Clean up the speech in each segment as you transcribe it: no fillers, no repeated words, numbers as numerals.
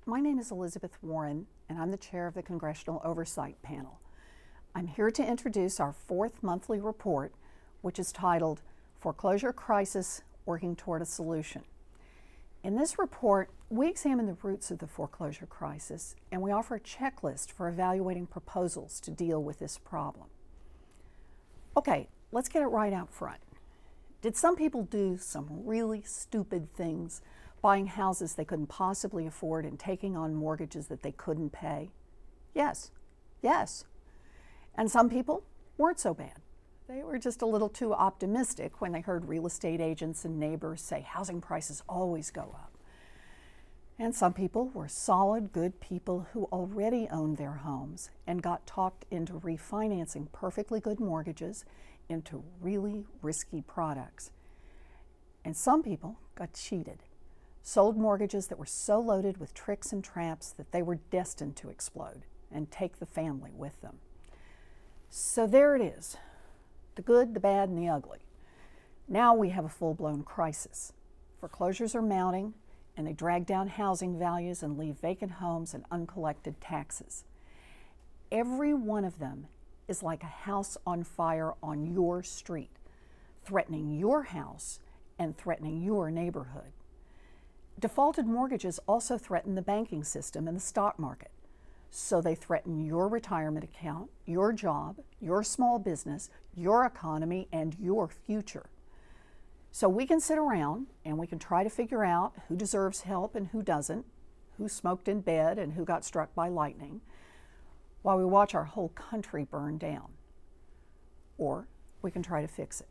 My name is Elizabeth Warren, and I'm the chair of the Congressional Oversight Panel. I'm here to introduce our fourth monthly report, which is titled Foreclosure Crisis, Working Toward a Solution. In this report, we examine the roots of the foreclosure crisis, and we offer a checklist for evaluating proposals to deal with this problem. Okay, let's get it right out front. Did some people do some really stupid things, buying houses they couldn't possibly afford and taking on mortgages that they couldn't pay? Yes. And some people weren't so bad. They were just a little too optimistic when they heard real estate agents and neighbors say housing prices always go up. And some people were solid, good people who already owned their homes and got talked into refinancing perfectly good mortgages into really risky products. And some people got cheated, sold mortgages that were so loaded with tricks and traps that they were destined to explode and take the family with them. So there it is, the good, the bad, and the ugly. Now we have a full-blown crisis. Foreclosures are mounting, and they drag down housing values and leave vacant homes and uncollected taxes. Every one of them is like a house on fire on your street, threatening your house and threatening your neighborhood. Defaulted mortgages also threaten the banking system and the stock market. So they threaten your retirement account, your job, your small business, your economy, and your future. So we can sit around and we can try to figure out who deserves help and who doesn't, who smoked in bed and who got struck by lightning, while we watch our whole country burn down. Or we can try to fix it.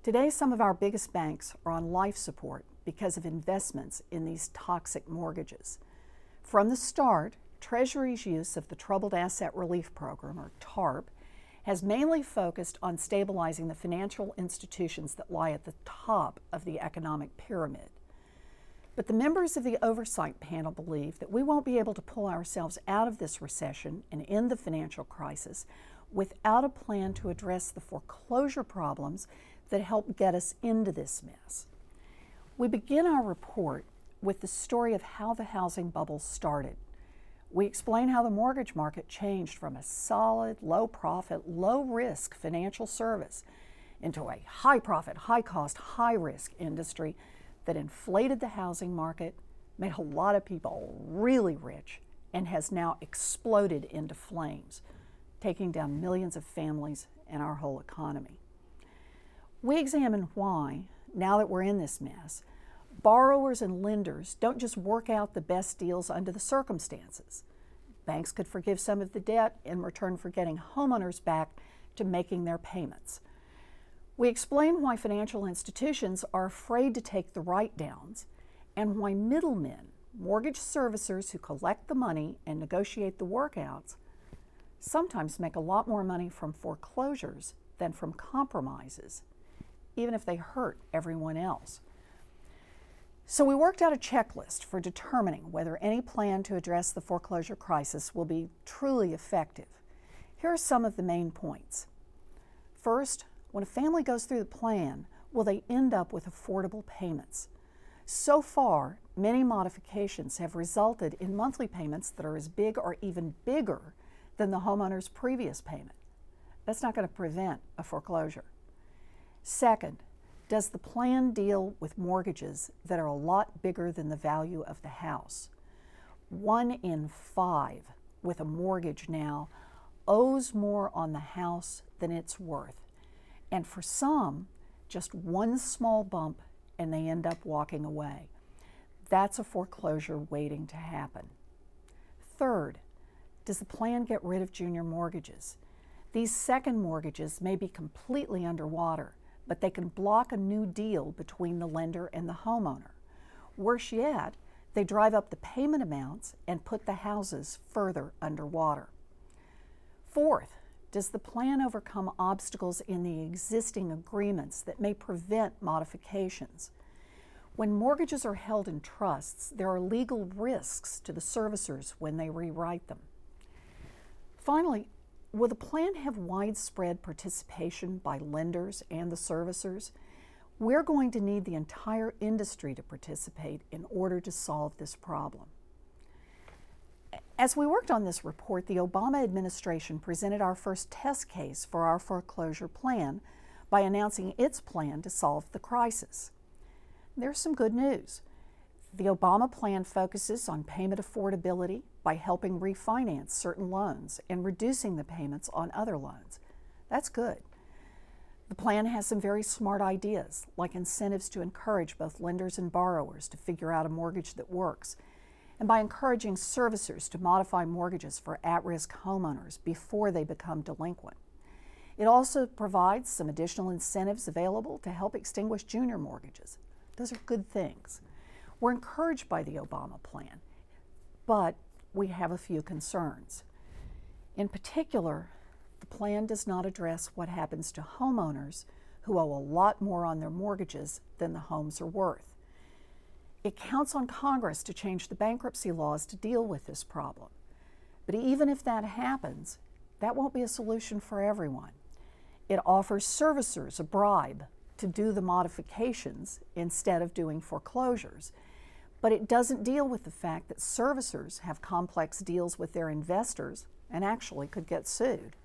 Today, some of our biggest banks are on life support because of investments in these toxic mortgages. From the start, Treasury's use of the Troubled Asset Relief Program, or TARP, has mainly focused on stabilizing the financial institutions that lie at the top of the economic pyramid. But the members of the Oversight Panel believe that we won't be able to pull ourselves out of this recession and end the financial crisis without a plan to address the foreclosure problems that help get us into this mess. We begin our report with the story of how the housing bubble started. We explain how the mortgage market changed from a solid, low-profit, low-risk financial service into a high-profit, high-cost, high-risk industry that inflated the housing market, made a lot of people really rich, and has now exploded into flames, taking down millions of families and our whole economy. We examine why, now that we're in this mess, borrowers and lenders don't just work out the best deals under the circumstances. Banks could forgive some of the debt in return for getting homeowners back to making their payments. We explain why financial institutions are afraid to take the write-downs and why middlemen, mortgage servicers who collect the money and negotiate the workouts, sometimes make a lot more money from foreclosures than from compromises, even if they hurt everyone else. So we worked out a checklist for determining whether any plan to address the foreclosure crisis will be truly effective. Here are some of the main points. First, when a family goes through the plan, will they end up with affordable payments? So far, many modifications have resulted in monthly payments that are as big or even bigger than the homeowner's previous payment. That's not going to prevent a foreclosure. Second, does the plan deal with mortgages that are a lot bigger than the value of the house? 1 in 5 with a mortgage now owes more on the house than it's worth. And for some, just one small bump and they end up walking away. That's a foreclosure waiting to happen. Third, does the plan get rid of junior mortgages? These second mortgages may be completely underwater, but they can block a new deal between the lender and the homeowner. Worse yet, they drive up the payment amounts and put the houses further underwater. Fourth, does the plan overcome obstacles in the existing agreements that may prevent modifications? When mortgages are held in trusts, there are legal risks to the servicers when they rewrite them. Finally, will the plan have widespread participation by lenders and the servicers? We're going to need the entire industry to participate in order to solve this problem. As we worked on this report, the Obama administration presented our first test case for our foreclosure plan by announcing its plan to solve the crisis. There's some good news. The Obama plan focuses on payment affordability by helping refinance certain loans and reducing the payments on other loans. That's good. The plan has some very smart ideas, like incentives to encourage both lenders and borrowers to figure out a mortgage that works, and by encouraging servicers to modify mortgages for at-risk homeowners before they become delinquent. It also provides some additional incentives available to help extinguish junior mortgages. Those are good things. We're encouraged by the Obama plan, but we have a few concerns. In particular, the plan does not address what happens to homeowners who owe a lot more on their mortgages than the homes are worth. It counts on Congress to change the bankruptcy laws to deal with this problem. But even if that happens, that won't be a solution for everyone. It offers servicers a bribe to do the modifications instead of doing foreclosures. But it doesn't deal with the fact that servicers have complex deals with their investors and actually could get sued.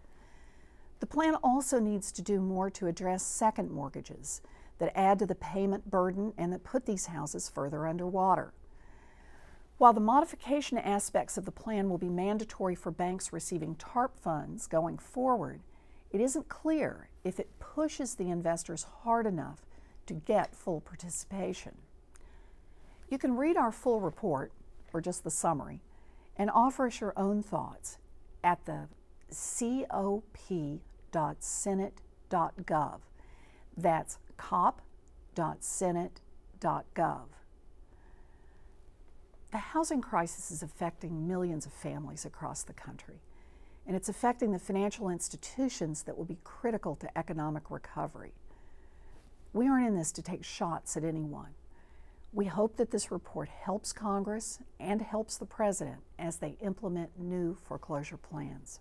The plan also needs to do more to address second mortgages that add to the payment burden and that put these houses further underwater. While the modification aspects of the plan will be mandatory for banks receiving TARP funds going forward, it isn't clear if it pushes the investors hard enough to get full participation. You can read our full report, or just the summary, and offer us your own thoughts at the cop.senate.gov. That's cop.senate.gov. The housing crisis is affecting millions of families across the country, and it's affecting the financial institutions that will be critical to economic recovery. We aren't in this to take shots at anyone. We hope that this report helps Congress and helps the President as they implement new foreclosure plans.